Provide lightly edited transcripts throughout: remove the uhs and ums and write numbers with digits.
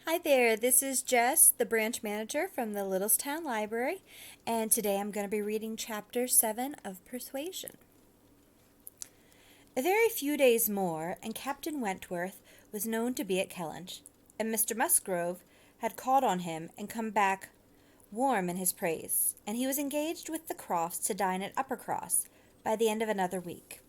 Hi there, this is Jess, the branch manager from the Littlestown Library, and today I'm going to be reading Chapter 7 of Persuasion. A very few days more, and Captain Wentworth was known to be at Kellynch, and Mr. Musgrove had called on him and come back warm in his praise, and he was engaged with the Crofts to dine at Uppercross by the end of another week.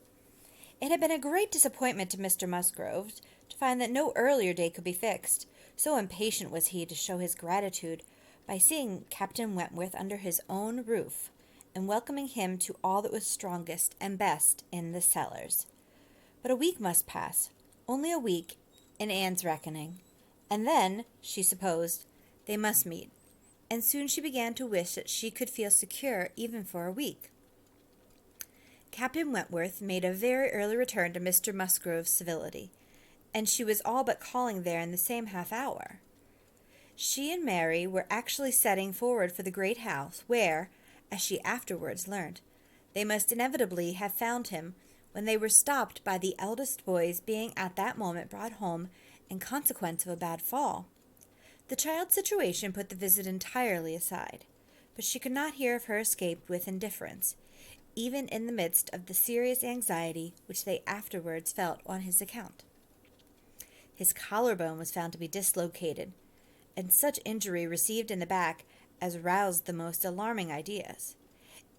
It had been a great disappointment to Mr. Musgrove to find that no earlier day could be fixed. So impatient was he to show his gratitude by seeing Captain Wentworth under his own roof, and welcoming him to all that was strongest and best in the cellars. But a week must pass, only a week, in Anne's reckoning, and then, she supposed, they must meet, and soon she began to wish that she could feel secure even for a week. Captain Wentworth made a very early return to Mr. Musgrove's civility, and she was all but calling there in the same half hour. She and Mary were actually setting forward for the great house, where, as she afterwards learnt, they must inevitably have found him when they were stopped by the eldest boy's being at that moment brought home in consequence of a bad fall. The child's situation put the visit entirely aside, but she could not hear of her escape with indifference, even in the midst of the serious anxiety which they afterwards felt on his account. His collarbone was found to be dislocated, and such injury received in the back as roused the most alarming ideas.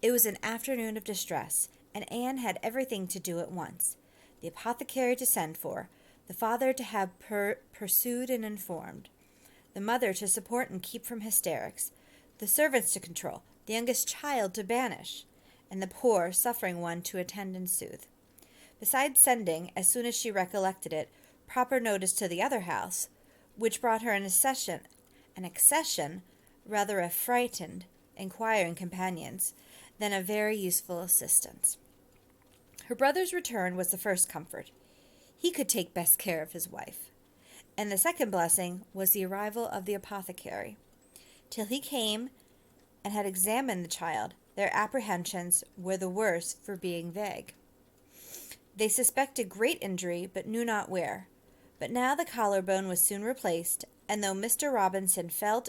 It was an afternoon of distress, and Anne had everything to do at once: the apothecary to send for, the father to have pursued and informed, the mother to support and keep from hysterics, the servants to control, the youngest child to banish, and the poor, suffering one to attend and soothe. Besides sending, as soon as she recollected it, proper notice to the other house, which brought her an accession rather of frightened, inquiring companions than of very useful assistance. Her brother's return was the first comfort. He could take best care of his wife. And the second blessing was the arrival of the apothecary. Till he came and had examined the child, their apprehensions were the worse for being vague. They suspected great injury, but knew not where. But now the collarbone was soon replaced, and though Mr. Robinson felt,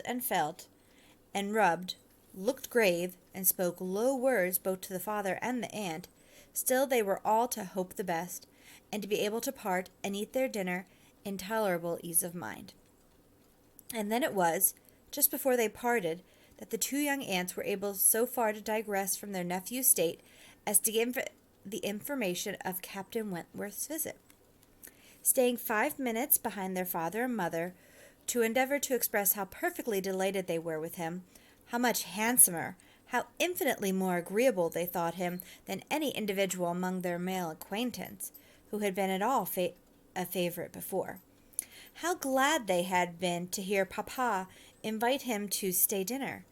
and rubbed, looked grave, and spoke low words both to the father and the aunt, still they were all to hope the best, and to be able to part and eat their dinner in tolerable ease of mind. And then it was, just before they parted, that the two young aunts were able so far to digress from their nephew's state as to give the information of Captain Wentworth's visit, staying 5 minutes behind their father and mother to endeavor to express how perfectly delighted they were with him, how much handsomer, how infinitely more agreeable they thought him than any individual among their male acquaintance who had been at all a favorite before. How glad they had been to hear papa invite him to stay dinner,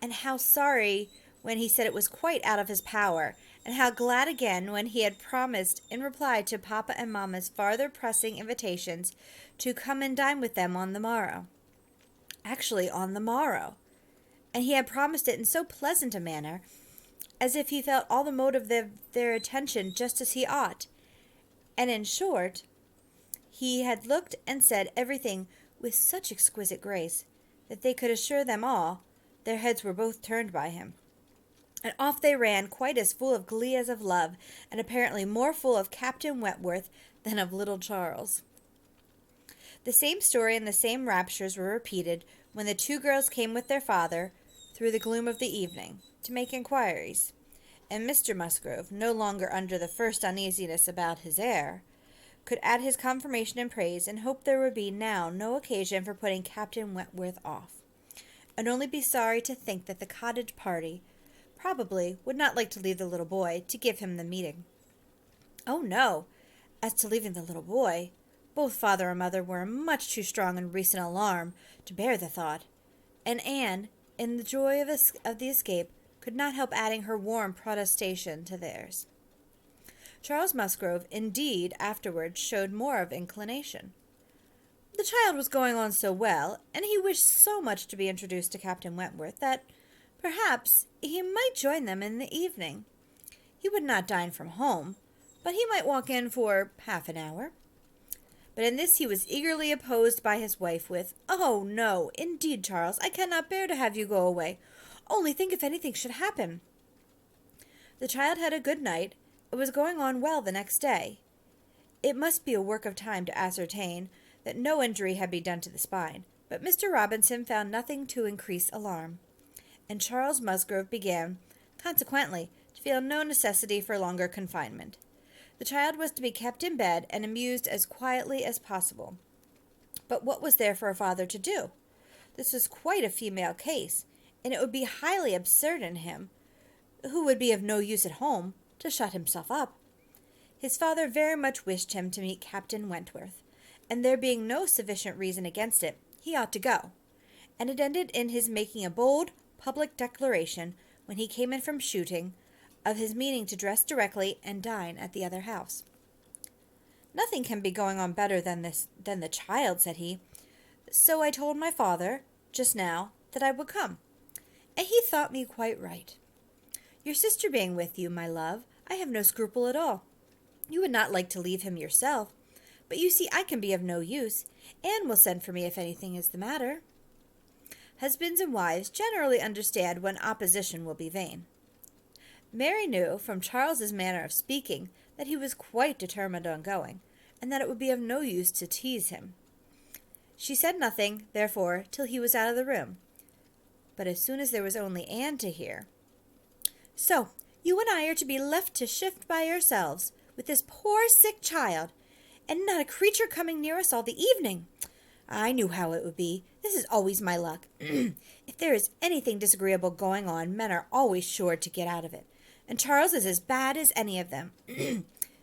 and how sorry when he said it was quite out of his power, and how glad again when he had promised, in reply to papa and mamma's farther pressing invitations, to come and dine with them on the morrow. Actually, on the morrow. And he had promised it in so pleasant a manner, as if he felt all the motive of their attention just as he ought. And in short, he had looked and said everything with such exquisite grace, that they could assure them all their heads were both turned by him. And off they ran, quite as full of glee as of love, and apparently more full of Captain Wentworth than of little Charles. The same story and the same raptures were repeated when the two girls came with their father through the gloom of the evening to make inquiries, and Mr. Musgrove, no longer under the first uneasiness about his heir, could add his confirmation and praise, and hoped there would be now no occasion for putting Captain Wentworth off, and only be sorry to think that the cottage party probably would not like to leave the little boy to give him the meeting. Oh, no! As to leaving the little boy, both father and mother were much too strong in recent alarm to bear the thought, and Anne, in the joy of the escape, could not help adding her warm protestation to theirs. Charles Musgrove, indeed, afterwards showed more of inclination. The child was going on so well, and he wished so much to be introduced to Captain Wentworth, that perhaps he might join them in the evening. He would not dine from home, but he might walk in for half an hour. But in this he was eagerly opposed by his wife with, "Oh, no, indeed, Charles, I cannot bear to have you go away. Only think if anything should happen." The child had a good night, and was going on well the next day. It must be a work of time to ascertain that no injury had been done to the spine, but Mr. Robinson found nothing to increase alarm, and Charles Musgrove began, consequently, to feel no necessity for longer confinement. The child was to be kept in bed and amused as quietly as possible. But what was there for a father to do? This was quite a female case, and it would be highly absurd in him, who would be of no use at home, to shut himself up. His father very much wished him to meet Captain Wentworth, and there being no sufficient reason against it, he ought to go, and it ended in his making a bold public declaration, when he came in from shooting, of his meaning to dress directly and dine at the other house. "Nothing can be going on better than the child," said he. "So I told my father, just now, that I would come, and he thought me quite right. Your sister being with you, my love, I have no scruple at all. You would not like to leave him yourself, but you see I can be of no use. Anne will send for me if anything is the matter." Husbands and wives generally understand when opposition will be vain. Mary knew, from Charles's manner of speaking, that he was quite determined on going, and that it would be of no use to tease him. She said nothing, therefore, till he was out of the room. But as soon as there was only Anne to hear, "So, you and I are to be left to shift by ourselves, with this poor sick child, and not a creature coming near us all the evening. I knew how it would be. This is always my luck. If there is anything disagreeable going on, men are always sure to get out of it. And Charles is as bad as any of them.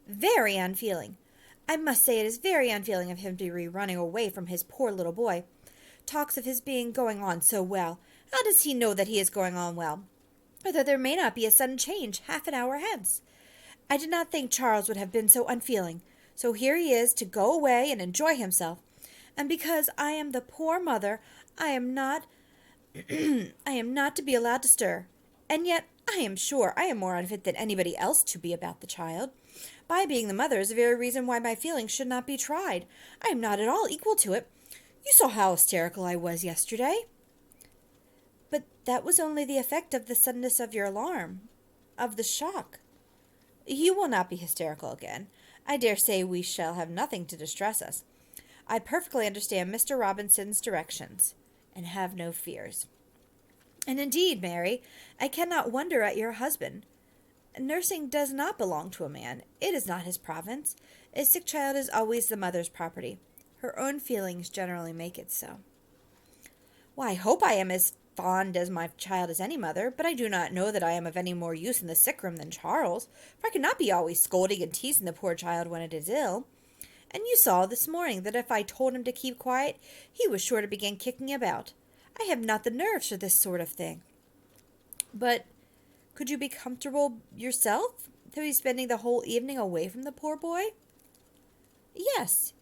Very unfeeling. I must say it is very unfeeling of him to be running away from his poor little boy. Talks of his being going on so well. How does he know that he is going on well? Or that there may not be a sudden change half an hour hence? I did not think Charles would have been so unfeeling. So here he is to go away and enjoy himself. And because I am the poor mother, I am not to be allowed to stir. And yet I am sure I am more unfit than anybody else to be about the child. My being the mother is the very reason why my feelings should not be tried. I am not at all equal to it. You saw how hysterical I was yesterday." "But that was only the effect of the suddenness of your alarm, of the shock. You will not be hysterical again. I dare say we shall have nothing to distress us. I perfectly understand Mr. Robinson's directions, and have no fears. And indeed, Mary, I cannot wonder at your husband. Nursing does not belong to a man. It is not his province. A sick child is always the mother's property. Her own feelings generally make it so." "Well, I hope I am as fond as my child as any mother, but I do not know that I am of any more use in the sick room than Charles, for I cannot be always scolding and teasing the poor child when it is ill. And you saw this morning that if I told him to keep quiet, he was sure to begin kicking about. I have not the nerves for this sort of thing." "But could you be comfortable yourself, to be spending the whole evening away from the poor boy?" "Yes.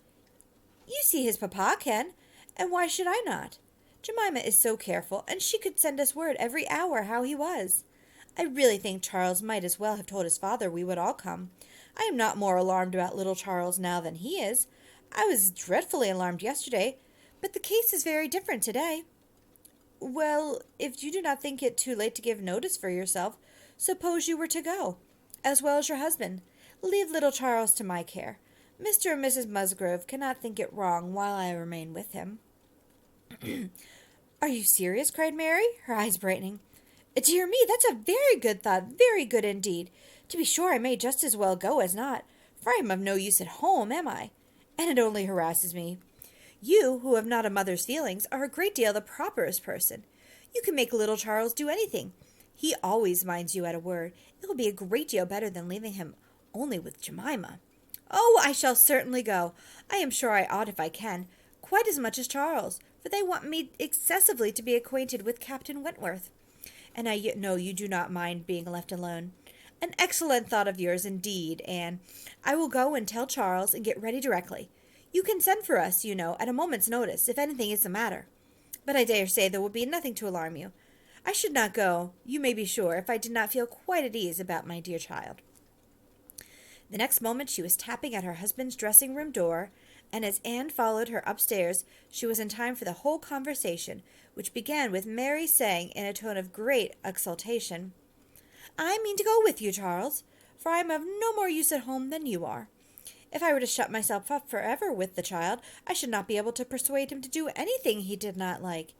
You see his papa can, and why should I not? Jemima is so careful, and she could send us word every hour how he was. I really think Charles might as well have told his father we would all come. I am not more alarmed about little Charles now than he is. I was dreadfully alarmed yesterday, but the case is very different today." "Well, if you do not think it too late to give notice for yourself, suppose you were to go, as well as your husband. Leave little Charles to my care. Mr. and Mrs. Musgrove cannot think it wrong while I remain with him." "Are you serious?" cried Mary, her eyes brightening. "Dear me, that's a very good thought, very good indeed. To be sure, I may just as well go as not, for I am of no use at home, am I? And it only harasses me. You, who have not a mother's feelings, are a great deal the properest person. You can make little Charles do anything. He always minds you at a word. It will be a great deal better than leaving him only with Jemima." "Oh, I shall certainly go. I am sure I ought if I can, quite as much as Charles, for they want me excessively to be acquainted with Captain Wentworth. And I know you do not mind being left alone. An excellent thought of yours, indeed, Anne. I will go and tell Charles and get ready directly. You can send for us, you know, at a moment's notice, if anything is the matter. But I dare say there will be nothing to alarm you. I should not go, you may be sure, if I did not feel quite at ease about my dear child." The next moment she was tapping at her husband's dressing-room door, and as Anne followed her upstairs, she was in time for the whole conversation, which began with Mary saying in a tone of great exultation, "I mean to go with you, Charles, for I am of no more use at home than you are. If I were to shut myself up forever with the child, I should not be able to persuade him to do anything he did not like.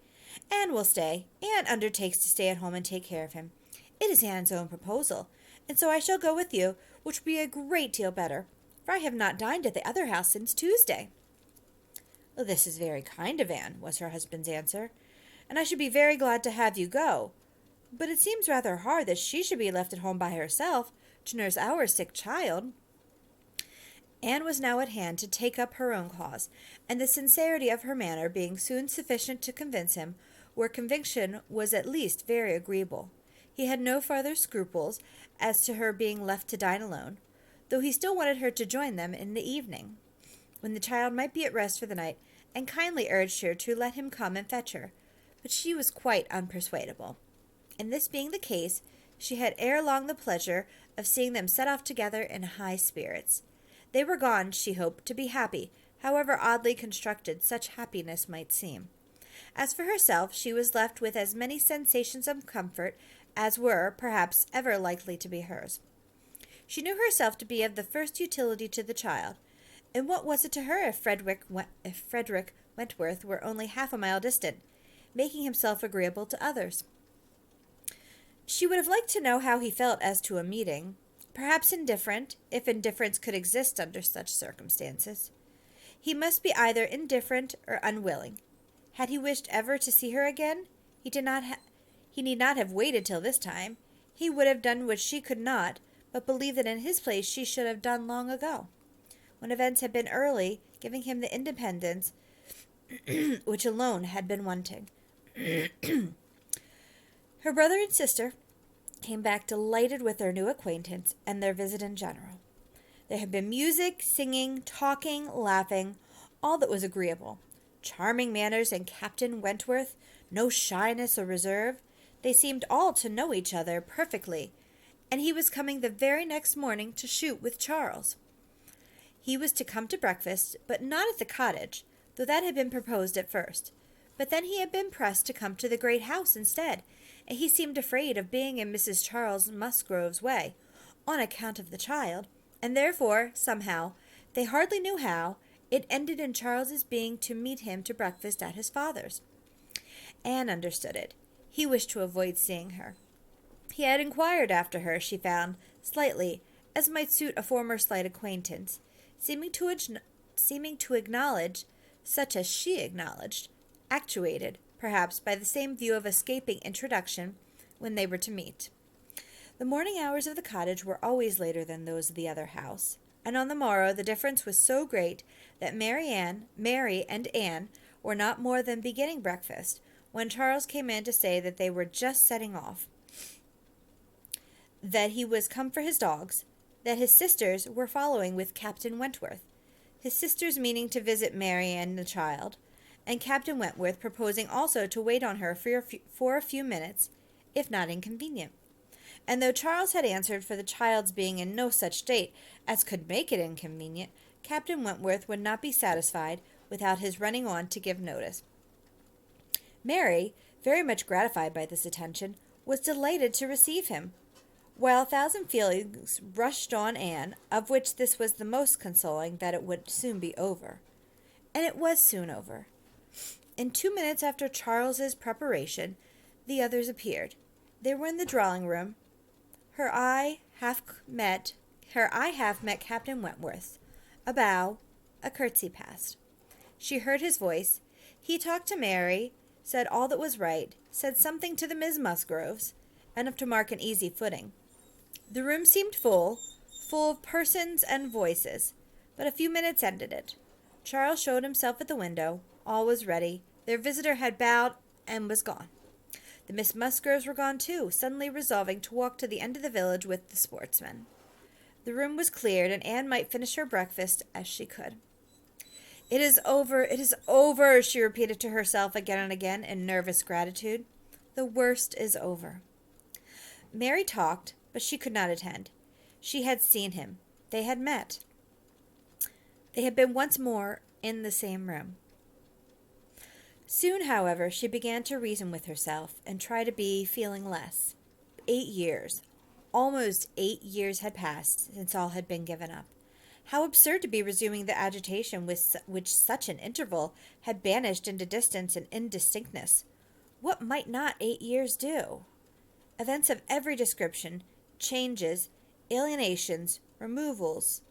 Anne will stay. Anne undertakes to stay at home and take care of him. It is Anne's own proposal, and so I shall go with you, which will be a great deal better, for I have not dined at the other house since Tuesday." "This is very kind of Anne," was her husband's answer, "and I should be very glad to have you go. But it seems rather hard that she should be left at home by herself to nurse our sick child." Anne was now at hand to take up her own cause, and the sincerity of her manner being soon sufficient to convince him, where conviction was at least very agreeable, he had no farther scruples as to her being left to dine alone, though he still wanted her to join them in the evening, when the child might be at rest for the night, and kindly urged her to let him come and fetch her. But she was quite unpersuadable. And this being the case, she had ere long the pleasure of seeing them set off together in high spirits. They were gone, she hoped, to be happy, however oddly constructed such happiness might seem. As for herself, she was left with as many sensations of comfort as were, perhaps, ever likely to be hers. She knew herself to be of the first utility to the child, and what was it to her if Frederick Wentworth were only half a mile distant, making himself agreeable to others? She would have liked to know how he felt as to a meeting, perhaps indifferent, if indifference could exist under such circumstances. He must be either indifferent or unwilling. Had he wished ever to see her again, he need not have waited till this time. He would have done what she could not, but believed that in his place she should have done long ago, when events had been early, giving him the independence which alone had been wanting. Her brother and sister came back delighted with their new acquaintance and their visit in general. There had been music, singing, talking, laughing, all that was agreeable. Charming manners in Captain Wentworth, no shyness or reserve. They seemed all to know each other perfectly, and he was coming the very next morning to shoot with Charles. He was to come to breakfast, but not at the cottage, though that had been proposed at first. But then he had been pressed to come to the great house instead, and he seemed afraid of being in Mrs. Charles Musgrove's way, on account of the child, and therefore, somehow, they hardly knew how, it ended in Charles's being to meet him to breakfast at his father's. Anne understood it. He wished to avoid seeing her. He had inquired after her, she found, slightly, as might suit a former slight acquaintance, seeming to acknowledge, such as she acknowledged, actuated, perhaps, by the same view of escaping introduction when they were to meet. The morning hours of the cottage were always later than those of the other house, and on the morrow the difference was so great that Mary and Anne were not more than beginning breakfast when Charles came in to say that they were just setting off, that he was come for his dogs, that his sisters were following with Captain Wentworth, his sisters meaning to visit Mary and the child, and Captain Wentworth proposing also to wait on her for a few minutes, if not inconvenient. And though Charles had answered for the child's being in no such state as could make it inconvenient, Captain Wentworth would not be satisfied without his running on to give notice. Mary, very much gratified by this attention, was delighted to receive him, while 1,000 feelings rushed on Anne, of which this was the most consoling, that it would soon be over. And it was soon over. In 2 minutes after Charles's preparation, the others appeared. They were in the drawing-room. Her eye half met Captain Wentworth's. A bow, a curtsy passed. She heard his voice. He talked to Mary, said all that was right, said something to the Miss Musgroves, enough to mark an easy footing. The room seemed full of persons and voices, but a few minutes ended it. Charles showed himself at the window. All was ready. Their visitor had bowed and was gone. The Miss Musgroves were gone too, suddenly resolving to walk to the end of the village with the sportsmen. The room was cleared, and Anne might finish her breakfast as she could. "It is over," she repeated to herself again and again in nervous gratitude. "The worst is over." Mary talked, but she could not attend. She had seen him. They had met. They had been once more in the same room. Soon, however, she began to reason with herself and try to be feeling less. 8 years, almost 8 years had passed since all had been given up. How absurd to be resuming the agitation which such an interval had banished into distance and indistinctness. What might not 8 years do? Events of every description, changes, alienations, removals,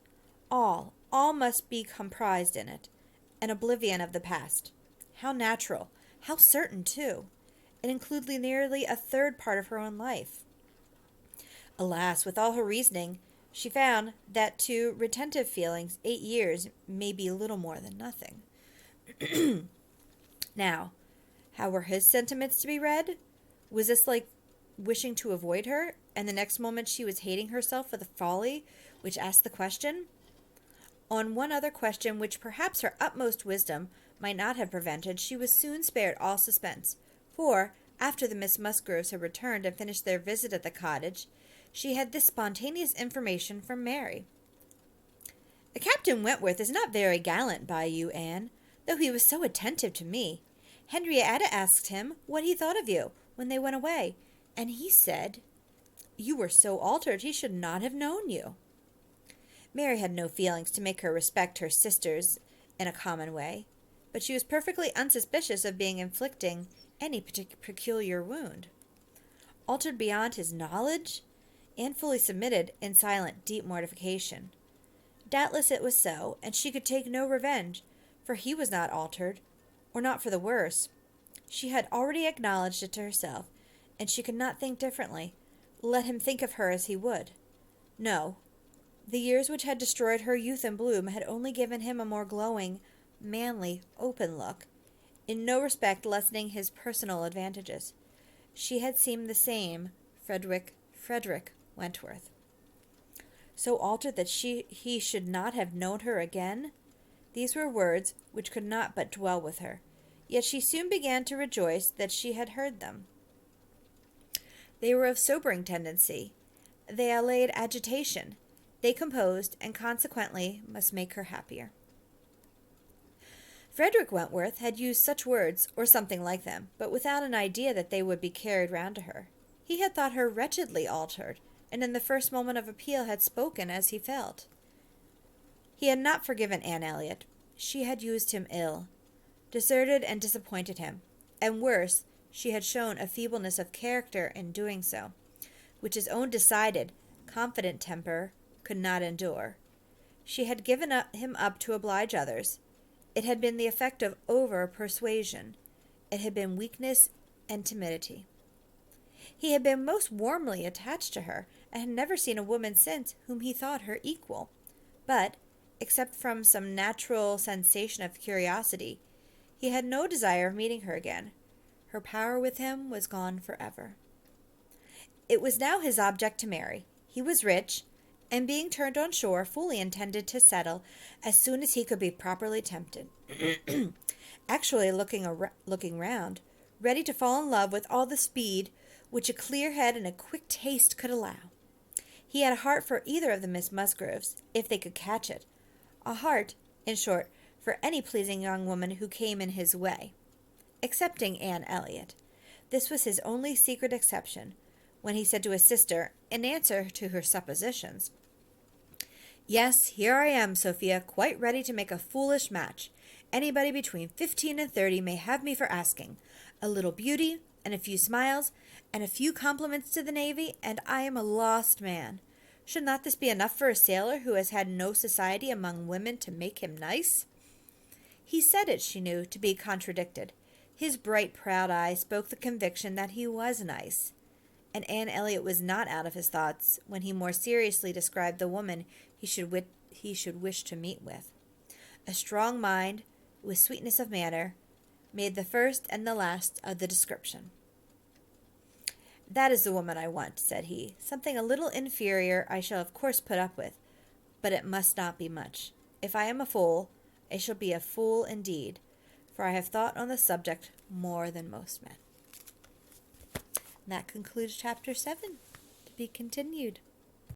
all must be comprised in it, an oblivion of the past. How natural, how certain, too. It included nearly a third part of her own life. Alas, with all her reasoning, she found that to retentive feelings 8 years may be little more than nothing. Now, how were his sentiments to be read? Was this like wishing to avoid her, and the next moment she was hating herself for the folly which asked the question? On one other question which perhaps her utmost wisdom might not have prevented, she was soon spared all suspense, for, after the Miss Musgroves had returned and finished their visit at the cottage, she had this spontaneous information from Mary. "Captain Wentworth is not very gallant by you, Anne, though he was so attentive to me. Henrietta asked him what he thought of you when they went away, and he said you were so altered he should not have known you." Mary had no feelings to make her respect her sisters in a common way, but she was perfectly unsuspicious of being inflicting any peculiar wound. Altered beyond his knowledge? Anne fully submitted in silent, deep mortification. Doubtless it was so, and she could take no revenge, for he was not altered, or not for the worse. She had already acknowledged it to herself, and she could not think differently, let him think of her as he would. No, the years which had destroyed her youth and bloom had only given him a more glowing, manly, open look, in no respect lessening his personal advantages. She had seemed the same Frederick Wentworth. So altered that he should not have known her again? These were words which could not but dwell with her, yet she soon began to rejoice that she had heard them. They were of sobering tendency. They allayed agitation. They composed, and consequently must make her happier. Frederick Wentworth had used such words, or something like them, but without an idea that they would be carried round to her. He had thought her wretchedly altered, and in the first moment of appeal had spoken as he felt. He had not forgiven Anne Elliot. She had used him ill, deserted and disappointed him, and worse, she had shown a feebleness of character in doing so, which his own decided, confident temper could not endure. She had given him up to oblige others. It had been the effect of over-persuasion. It had been weakness and timidity. He had been most warmly attached to her, and had never seen a woman since whom he thought her equal. But, except from some natural sensation of curiosity, he had no desire of meeting her again. Her power with him was gone forever. It was now his object to marry. He was rich, and being turned on shore, fully intended to settle as soon as he could be properly tempted. Actually looking round, ready to fall in love with all the speed which a clear head and a quick taste could allow. He had a heart for either of the Miss Musgroves, if they could catch it. A heart, in short, for any pleasing young woman who came in his way, excepting Anne Elliot. This was his only secret exception, when he said to his sister, in answer to her suppositions, "Yes, here I am, Sophia, quite ready to make a foolish match. Anybody between 15 and 30 may have me for asking. A little beauty, and a few smiles, and a few compliments to the navy, and I am a lost man. Should not this be enough for a sailor who has had no society among women to make him nice?" He said it, she knew, to be contradicted. His bright, proud eye spoke the conviction that he was nice. And Anne Elliot was not out of his thoughts when he more seriously described the woman he should wish to meet with. A strong mind, with sweetness of manner, made the first and the last of the description. "That is the woman I want," said he. "Something a little inferior I shall of course put up with, but it must not be much. If I am a fool, I shall be a fool indeed, for I have thought on the subject more than most men." And that concludes Chapter 7. To be continued.